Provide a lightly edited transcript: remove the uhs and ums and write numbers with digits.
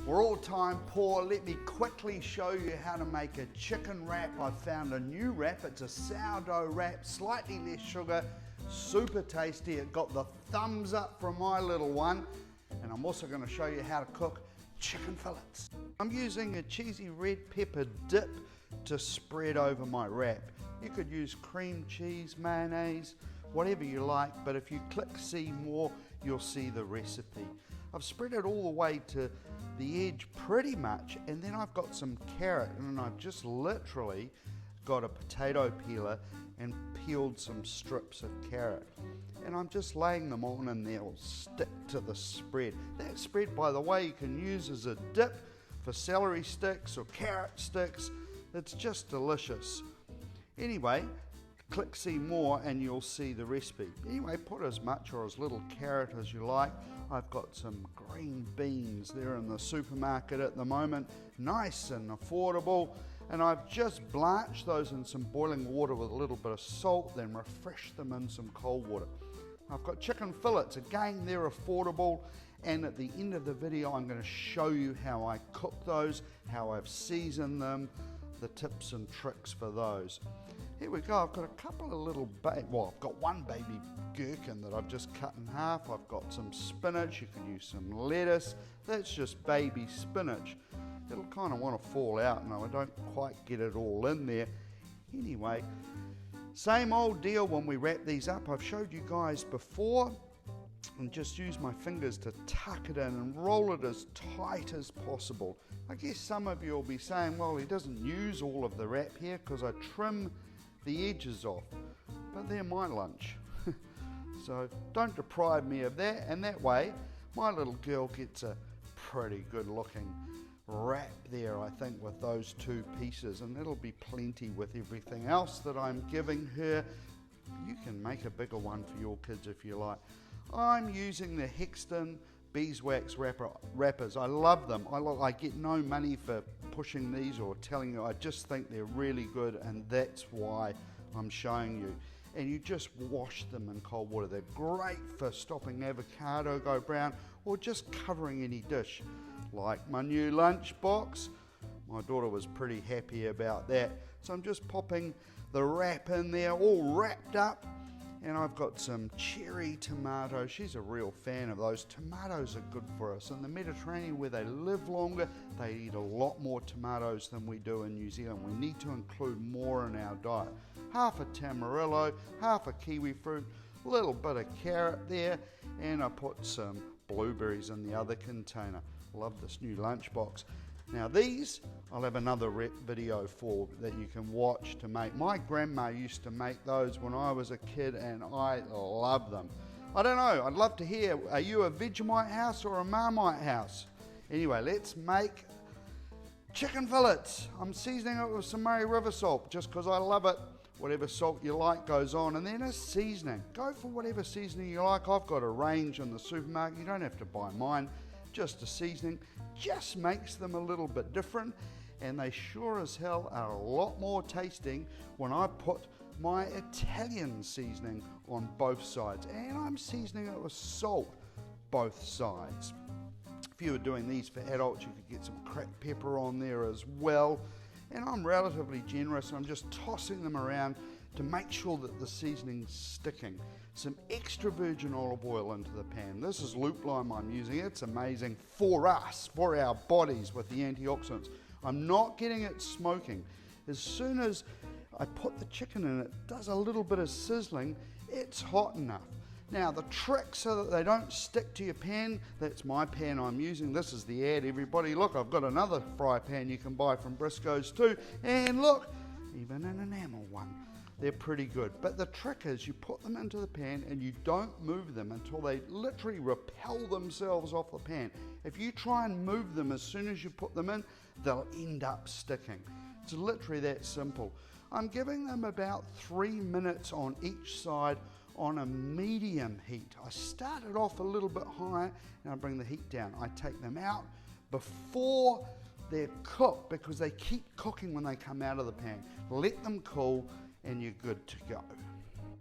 We're all time poor. Let me quickly show you how to make a chicken wrap. I've found a new wrap. It's a sourdough wrap, slightly less sugar, super tasty. It got the thumbs up from my little one. And I'm also going to show you how to cook chicken fillets. I'm using a cheesy red pepper dip to spread over my wrap. You could use cream cheese, mayonnaise, whatever you like, but if you click see more, you'll see the recipe. I've spread it all the way to the edge pretty much, and then I've got some carrot, and I've just literally got a potato peeler and peeled some strips of carrot. And I'm just laying them on and they'll stick to the spread. That spread, by the way, you can use as a dip for celery sticks or carrot sticks. It's just delicious. Anyway, click see more and you'll see the recipe. Anyway, put as much or as little carrot as you like. I've got some green beans. They're in the supermarket at the moment. Nice and affordable. And I've just blanched those in some boiling water with a little bit of salt, then refreshed them in some cold water. I've got chicken fillets. Again, they're affordable. And at the end of the video, I'm going to show you how I cook those, how I've seasoned them, the tips and tricks for those. Here we go. I've got a couple of little I've got one baby gherkin that I've just cut in half. I've got some spinach. You can use some lettuce. That's just baby spinach. It'll kind of want to fall out and I don't quite get it all in there. Anyway, same old deal when we wrap these up. I've showed you guys before, and just use my fingers to tuck it in and roll it as tight as possible. I guess some of you will be saying, well, he doesn't use all of the wrap here because I trim the edges off, but they're my lunch. So don't deprive me of that, and that way my little girl gets a pretty good looking wrap there, I think, with those two pieces, and it'll be plenty with everything else that I'm giving her. You can make a bigger one for your kids if you like. I'm using the Hexton beeswax wrappers. I love them. I get no money for pushing these or telling you. I just think they're really good, and that's why I'm showing you. And you just wash them in cold water. They're great for stopping avocado go brown or just covering any dish. Like my new Lunchbox. My daughter was pretty happy about that. So I'm just popping the wrap in there, all wrapped up. And I've got some cherry tomatoes. She's a real fan of those. Tomatoes are good for us. In the Mediterranean, where they live longer, they eat a lot more tomatoes than we do in New Zealand. We need to include more in our diet. Half a tamarillo, half a kiwi fruit, a little bit of carrot there, and I put some blueberries in the other container. Love this new Lunchbox. Now these, I'll have another video for that you can watch to make. My grandma used to make those when I was a kid and I love them. I don't know, I'd love to hear, are you a Vegemite house or a Marmite house? Anyway, let's make chicken fillets. I'm seasoning it with some Murray River salt just because I love it. Whatever salt you like goes on, and then a seasoning. Go for whatever seasoning you like. I've got a range in the supermarket. You don't have to buy mine. Just a seasoning just makes them a little bit different, and they sure as hell are a lot more tasting when I put my Italian seasoning on both sides, and I'm seasoning it with salt both sides. If you were doing these for adults, you could get some cracked pepper on there as well, and I'm relatively generous. I'm just tossing them around to make sure that the seasoning's sticking. Some extra virgin olive oil into the pan. This is loop lime I'm using. It's amazing for us, for our bodies with the antioxidants. I'm not getting it smoking. As soon as I put the chicken in, it does a little bit of sizzling. It's hot enough. Now the trick so that they don't stick to your pan, that's my pan I'm using. This is the ad, everybody. Look, I've got another fry pan you can buy from Briscoe's too. And look, even an enamel one. They're pretty good. But the trick is you put them into the pan and you don't move them until they literally repel themselves off the pan. If you try and move them as soon as you put them in, they'll end up sticking. It's literally that simple. I'm giving them about 3 minutes on each side on a medium heat. I started off a little bit higher and I bring the heat down. I take them out before they're cooked because they keep cooking when they come out of the pan. Let them cool and you're good to go.